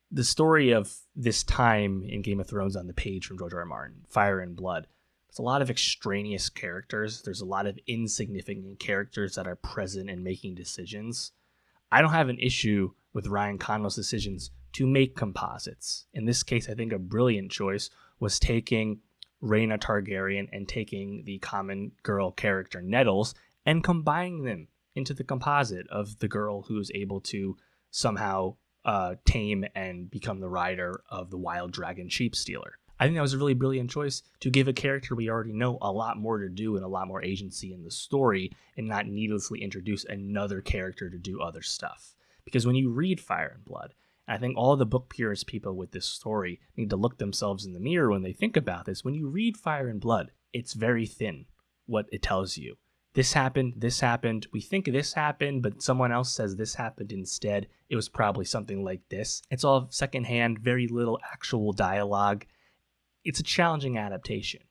the story of this time in Game of Thrones on the page from George R. R. Martin, Fire and Blood, there's a lot of extraneous characters. There's a lot of insignificant characters that are present and making decisions. I don't have an issue with Ryan Condal's decisions to make composites. In this case, I think a brilliant choice was taking Rhaena Targaryen and taking the common girl character Nettles and combining them into the composite of the girl who is able to somehow tame and become the rider of the wild dragon sheep stealer. I think that was a really brilliant choice to give a character we already know a lot more to do and a lot more agency in the story, and not needlessly introduce another character to do other stuff. Because when you read Fire and Blood, I think all the book purist people with this story need to look themselves in the mirror when they think about this. When you read Fire and Blood, it's very thin what it tells you. This happened, we think this happened, but someone else says this happened instead. It was probably something like this. It's all secondhand, very little actual dialogue. It's a challenging adaptation.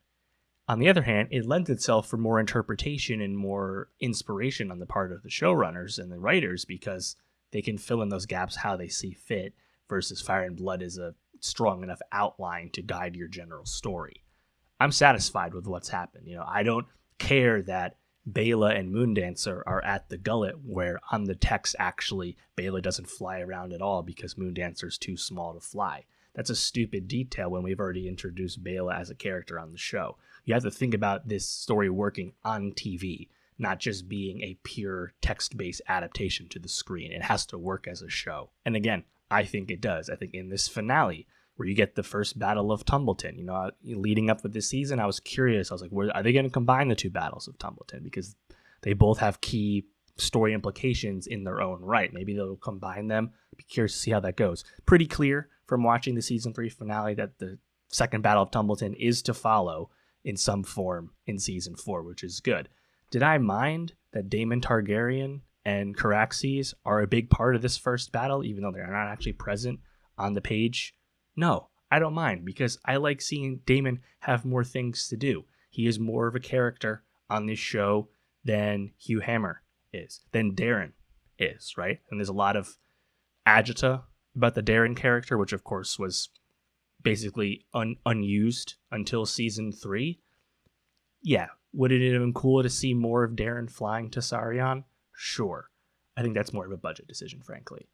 On the other hand, it lends itself for more interpretation and more inspiration on the part of the showrunners and the writers, because they can fill in those gaps how they see fit, versus Fire and Blood is a strong enough outline to guide your general story. I'm satisfied with what's happened. I don't care that Bela and Moondancer are at the Gullet, where on the text actually Bela doesn't fly around at all because Moondancer's too small to fly. That's a stupid detail when we've already introduced Bela as a character on the show. You have to think about this story working on TV, not just being a pure text-based adaptation to the screen. It has to work as a show. And again, I think it does. I think in this finale, where you get the first Battle of Tumbleton, leading up with this season, I was curious. I was like, are they going to combine the two battles of Tumbleton? Because they both have key story implications in their own right. Maybe they'll combine them be curious to see how that goes. Pretty clear from watching the season 3 finale that the second Battle of Tumbleton is to follow in some form in season 4, which is good. Did I mind that Daemon Targaryen and Caraxes are a big part of this first battle, even though they're not actually present on the page? No, I don't mind, because I like seeing Daemon have more things to do. He is more of a character on this show than Hugh Hammer is, than Darren is, right? And there's a lot of agita about the Darren character, which of course was basically unused until season 3. Yeah, would it have been cool to see more of Darren flying to Sarion? Sure. I think that's more of a budget decision, frankly.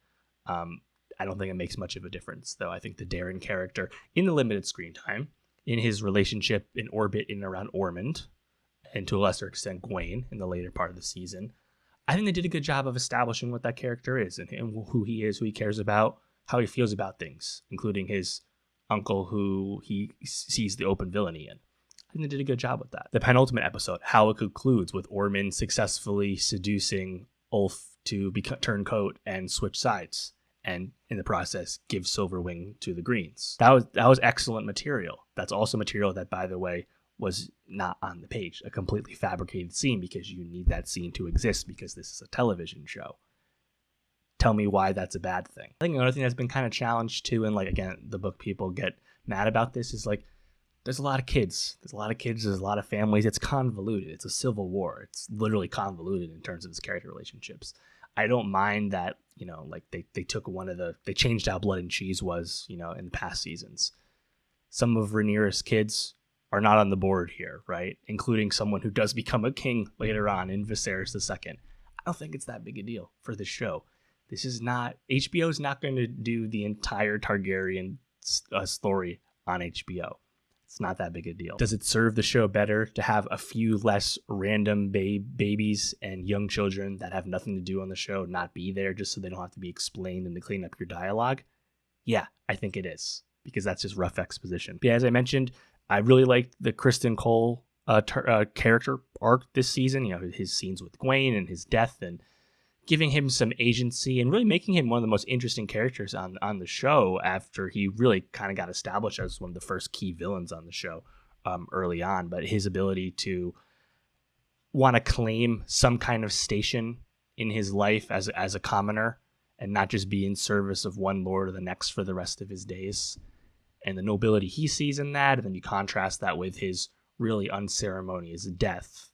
I don't think it makes much of a difference, though. I think the Darren character, in the limited screen time, in his relationship in orbit in and around Ormond, and to a lesser extent Gwaine in the later part of the season, I think they did a good job of establishing what that character is and who he is, who he cares about, how he feels about things, including his uncle who he sees the open villainy in. I think they did a good job with that. The penultimate episode, how it concludes with Ormond successfully seducing Ulf to turn coat and switch sides, and in the process give Silverwing to the Greens. That was excellent material. That's also material that, by the way, was not on the page, a completely fabricated scene, because you need that scene to exist because this is a television show. Tell me why that's a bad thing. I think another thing that's been kind of challenged too, and like, again, the book people get mad about this, is like, there's a lot of kids. There's a lot of families. It's convoluted. It's a civil war. It's literally convoluted in terms of its character relationships. I don't mind that, like they took they changed how Blood and Cheese was, in the past seasons. Some of Rhaenyra's kids are not on the board here, right? Including someone who does become a king later on in Viserys II. I don't think it's that big a deal for this show. This is not, HBO's not going to do the entire Targaryen story on HBO. It's not that big a deal. Does it serve the show better to have a few less random babies and young children that have nothing to do on the show not be there just so they don't have to be explained and to clean up your dialogue? Yeah, I think it is, because that's just rough exposition. But yeah, as I mentioned, I really liked the Kristen Cole character arc this season. His scenes with Gwaine and his death, and giving him some agency and really making him one of the most interesting characters on the show after he really kind of got established as one of the first key villains on the show early on. But his ability to want to claim some kind of station in his life as a commoner and not just be in service of one lord or the next for the rest of his days, and the nobility he sees in that, and then you contrast that with his really unceremonious death.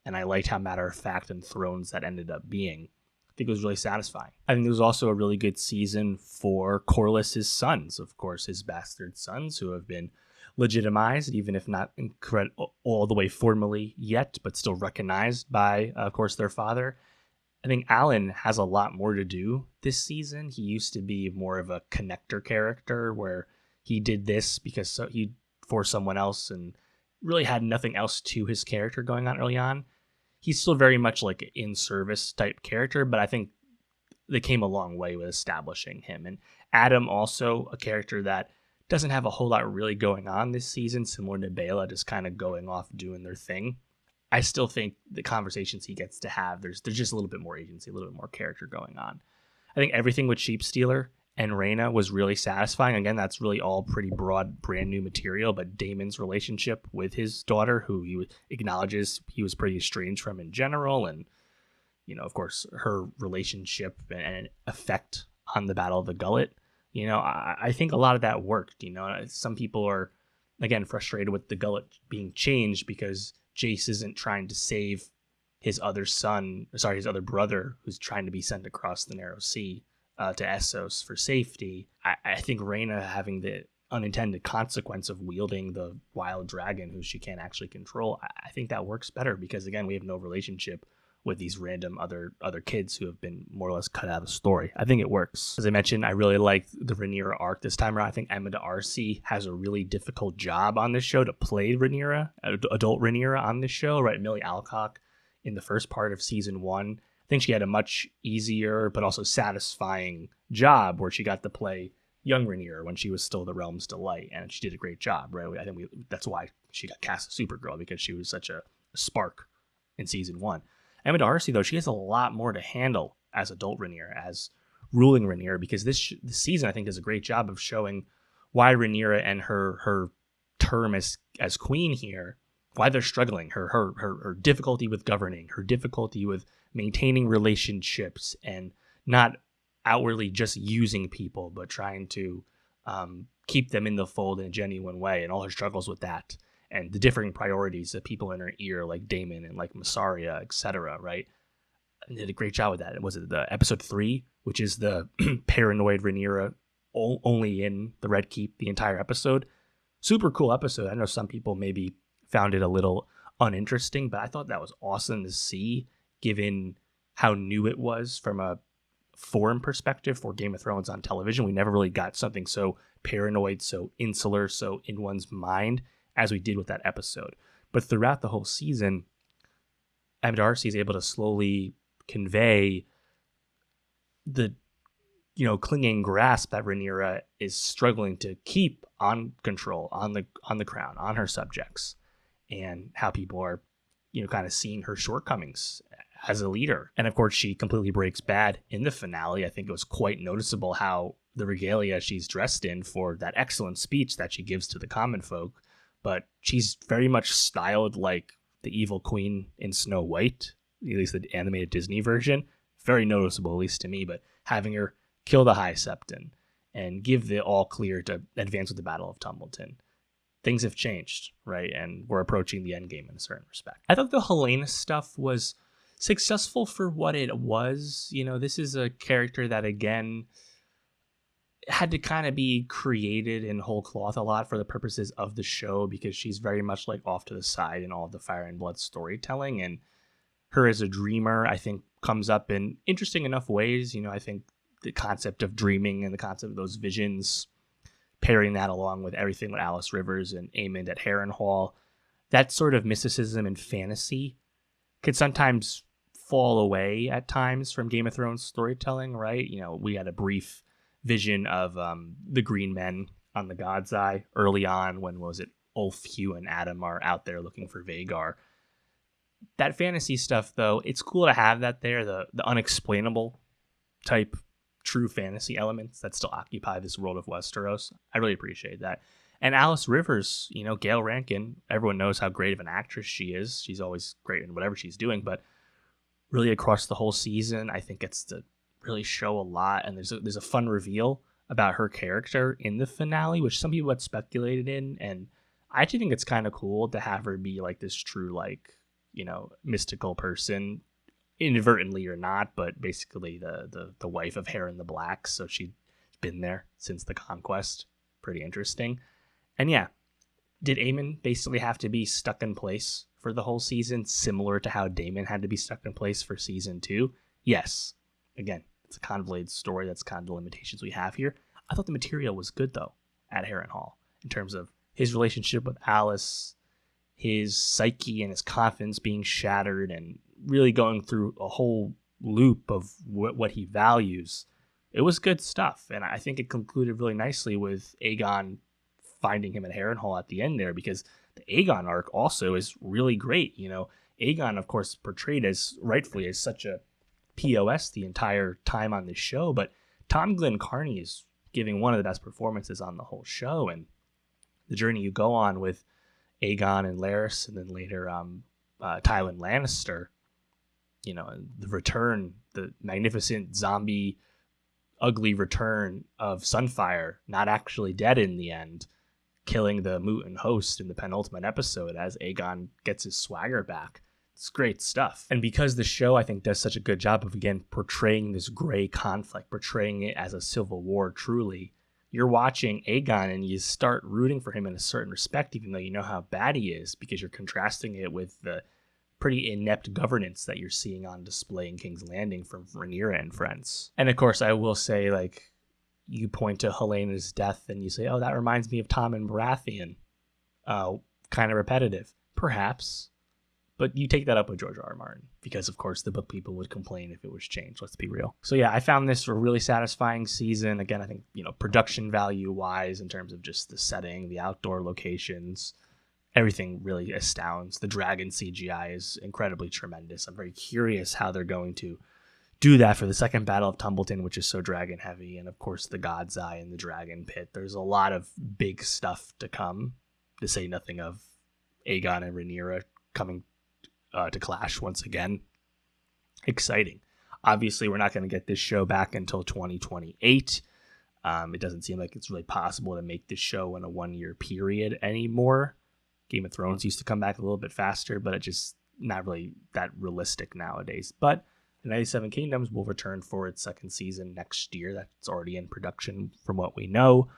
And I liked how matter-of-fact and Thrones that ended up being. I think it was really satisfying. I think it was also a really good season for Corlys's sons, of course, his bastard sons, who have been legitimized, even if not all the way formally yet, but still recognized by, of course, their father. I think Alan has a lot more to do this season. He used to be more of a connector character where he did this because he for someone else and really had nothing else to his character going on early on. He's still very much like an in-service type character, but I think they came a long way with establishing him. And Adam, also a character that doesn't have a whole lot really going on this season, similar to Bela, just kind of going off doing their thing. I still think the conversations he gets to have, there's just a little bit more agency, a little bit more character going on. I think everything with Sheepstealer and Rhaena was really satisfying. Again, that's really all pretty broad, brand new material, but Daemon's relationship with his daughter, who he acknowledges he was pretty estranged from in general, and, of course, her relationship and effect on the Battle of the Gullet, I think a lot of that worked. Some people are, again, frustrated with the Gullet being changed because Jace isn't trying to save his other brother, who's trying to be sent across the Narrow Sea to Essos for safety. I think Rhaena having the unintended consequence of wielding the wild dragon who she can't actually control, I think that works better because, again, we have no relationship with these random other kids who have been more or less cut out of the story. I think it works. As I mentioned, I really like the Rhaenyra arc this time around. I think Emma D'Arcy has a really difficult job on this show to play Rhaenyra, adult Rhaenyra on this show, right? Millie Alcock in the first part of season 1. I think she had a much easier but also satisfying job where she got to play young Rhaenyra when she was still the Realm's Delight, and she did a great job, right? I think that's why she got cast as Supergirl, because she was such a spark in season 1. Emma D'Arcy, though, she has a lot more to handle as adult Rhaenyra, as ruling Rhaenyra, because this season I think does a great job of showing why Rhaenyra and her term as queen here, why they're struggling, her difficulty with governing, her difficulty with maintaining relationships and not outwardly just using people, but trying to keep them in the fold in a genuine way, and all her struggles with that, and the differing priorities of people in her ear, like Daemon and like Massaria, etc. Right? And did a great job with that. Was it the episode 3, which is the paranoid Rhaenyra only in the Red Keep the entire episode? Super cool episode. I know some people maybe found it a little uninteresting, but I thought that was awesome to see, given how new it was from a foreign perspective for Game of Thrones on television. We never really got something so paranoid, so insular, so in one's mind as we did with that episode. But throughout the whole season, Emma Darcy is able to slowly convey the clinging grasp that Rhaenyra is struggling to keep on control, on the crown, on her subjects, and how people are kind of seeing her shortcomings as a leader. And of course, she completely breaks bad in the finale. I think it was quite noticeable how the regalia she's dressed in for that excellent speech that she gives to the common folk, but she's very much styled like the evil queen in Snow White, at least the animated Disney version. Very noticeable, at least to me. But having her kill the High Septon and give the all clear to advance with the Battle of Tumbleton, things have changed, right? And we're approaching the end game in a certain respect. I thought the Helena stuff was successful for what it was. This is a character that, again, had to kind of be created in whole cloth a lot for the purposes of the show, because she's very much like off to the side in all of the Fire and Blood storytelling. And her as a dreamer, I think, comes up in interesting enough ways. I think the concept of dreaming and the concept of those visions, pairing that along with everything with Alice Rivers and Aemond at Harrenhal, that sort of mysticism and fantasy could sometimes fall away at times from Game of Thrones storytelling, right? We had a brief vision of the Green Men on the God's Eye early on when, Ulf, Hugh, and Adam are out there looking for Vhagar. That fantasy stuff, though, it's cool to have that there, the unexplainable type true fantasy elements that still occupy this world of Westeros. I really appreciate that. And Alice Rivers, Gail Rankin, everyone knows how great of an actress she is. She's always great in whatever she's doing, but really across the whole season, I think it's to really show a lot. And there's a fun reveal about her character in the finale, which some people had speculated in. And I actually think it's kind of cool to have her be like this true, mystical person, inadvertently or not, but basically the wife of Harren the Black. So she'd been there since the conquest. Pretty interesting. And yeah, did Aemon basically have to be stuck in place for the whole season, similar to how Daemon had to be stuck in place for season 2? Yes. Again, it's a convoluted story. That's kind of the limitations we have here. I thought the material was good, though, at Harrenhal, in terms of his relationship with Alice, his psyche and his confidence being shattered, and really going through a whole loop of what he values. It was good stuff, and I think it concluded really nicely with Aegon finding him at Harrenhal at the end there, because the Aegon arc also is really great. Aegon, of course, portrayed as rightfully as such a POS the entire time on this show, but Tom Glenn Carney is giving one of the best performances on the whole show, and the journey you go on with Aegon and Larys, and then later Tywin Lannister, the return, the magnificent zombie ugly return of Sunfire, not actually dead in the end, killing the mutant host in the penultimate episode as Aegon gets his swagger back. It's great stuff. And because the show, I think, does such a good job of, again, portraying this gray conflict, portraying it as a civil war truly, you're watching Aegon and you start rooting for him in a certain respect, even though you know how bad he is, because you're contrasting it with the pretty inept governance that you're seeing on display in King's Landing from Rhaenyra and friends. And of course, I will say, you point to Helena's death and you say, oh, that reminds me of Tom and Baratheon. Kind of repetitive, perhaps. But you take that up with George R.R. Martin, because, of course, the book people would complain if it was changed. Let's be real. So, yeah, I found this a really satisfying season. Again, I think, production value-wise, in terms of just the setting, the outdoor locations, everything really astounds. The dragon CGI is incredibly tremendous. I'm very curious how they're going to do that for the second Battle of Tumbleton, which is so dragon heavy, and of course the God's Eye and the Dragon Pit. There's a lot of big stuff to come, to say nothing of Aegon and Rhaenyra coming to clash once again. Exciting. Obviously, we're not going to get this show back until 2028. It doesn't seem like it's really possible to make this show in a 1-year period anymore. Game of Thrones used to come back a little bit faster, but it's just not really that realistic nowadays. But the 97 Kingdoms will return for its second season next year. That's already in production from what we know.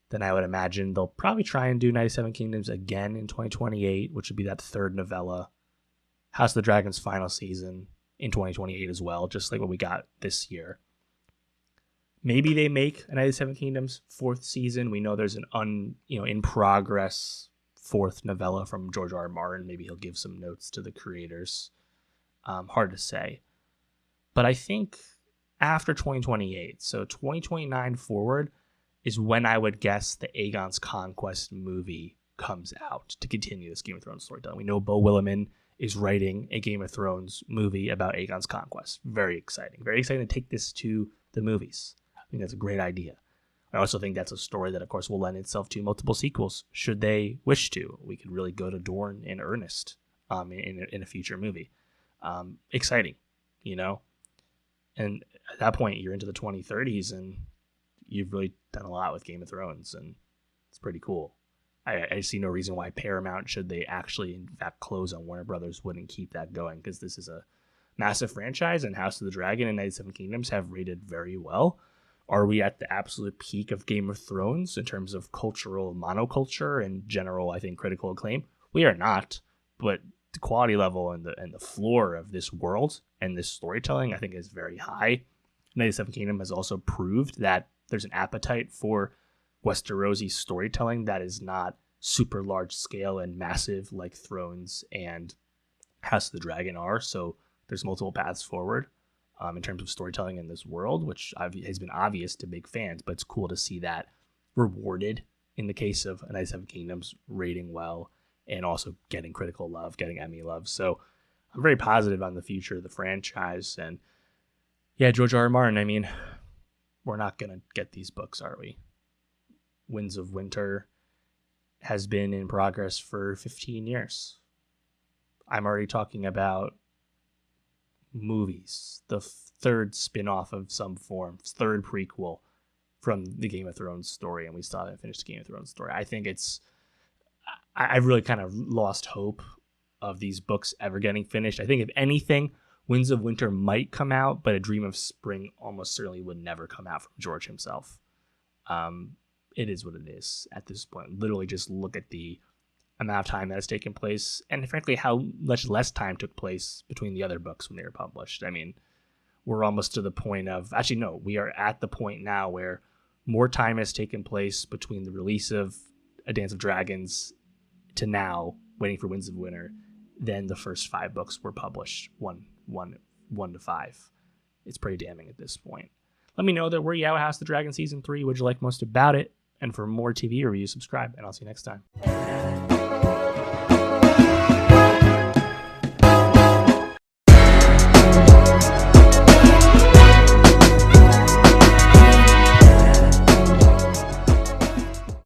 Then I would imagine they'll probably try and do 97 Kingdoms again in 2028, which would be that third novella. House of the Dragon's final season in 2028 as well, just like what we got this year. Maybe they make a 97 Kingdoms fourth season. We know there's an in progress fourth novella from George R. R. Martin. Maybe he'll give some notes to the creators. Hard to say. But I think after 2028, so 2029 forward, is when I would guess the Aegon's Conquest movie comes out to continue this Game of Thrones storytelling. We know Beau Willimon is writing a Game of Thrones movie about Aegon's Conquest. Very exciting. Very exciting to take this to the movies. I think that's a great idea. I also think that's a story that, of course, will lend itself to multiple sequels, should they wish to. We could really go to Dorne in earnest in a future movie. Exciting, you know? And at that point, you're into the 2030s, and you've really done a lot with Game of Thrones, and it's pretty cool. I see no reason why Paramount, should they actually, in fact, close on Warner Brothers, wouldn't keep that going, because this is a massive franchise, and House of the Dragon and 97 Kingdoms have rated very well. Are we at the absolute peak of Game of Thrones in terms of cultural monoculture and general, I think, critical acclaim? We are not, but the quality level and the floor of this world and this storytelling, I think, is very high. 97 Kingdom has also proved that there's an appetite for Westerosi storytelling that is not super large scale and massive like Thrones and House of the Dragon are. So there's multiple paths forward in terms of storytelling in this world, which has been obvious to big fans, but it's cool to see that rewarded in the case of 97 Kingdoms rating well and also getting critical love, getting Emmy love. So I'm very positive on the future of the franchise. And yeah, George R. R. Martin, I mean, we're not going to get these books, are we? Winds of Winter has been in progress for 15 years. I'm already talking about movies, the third spin-off of some form, third prequel from the Game of Thrones story, and we still haven't finished the Game of Thrones story. I think I've really kind of lost hope of these books ever getting finished. I think if anything, Winds of Winter might come out, but A Dream of Spring almost certainly would never come out from George himself. It is what it is at this point. Literally just look at the amount of time that has taken place, and frankly, how much less time took place between the other books when they were published. I mean, we're almost to the point of, actually, no, we are at the point now where more time has taken place between the release of A Dance of Dragons to now, waiting for Winds of Winter, than the first 5 books were published, one to 5. It's pretty damning at this point. Let me know that where you at with House of the Dragon Season 3. What'd you like most about it? And for more TV reviews, subscribe, and I'll see you next time.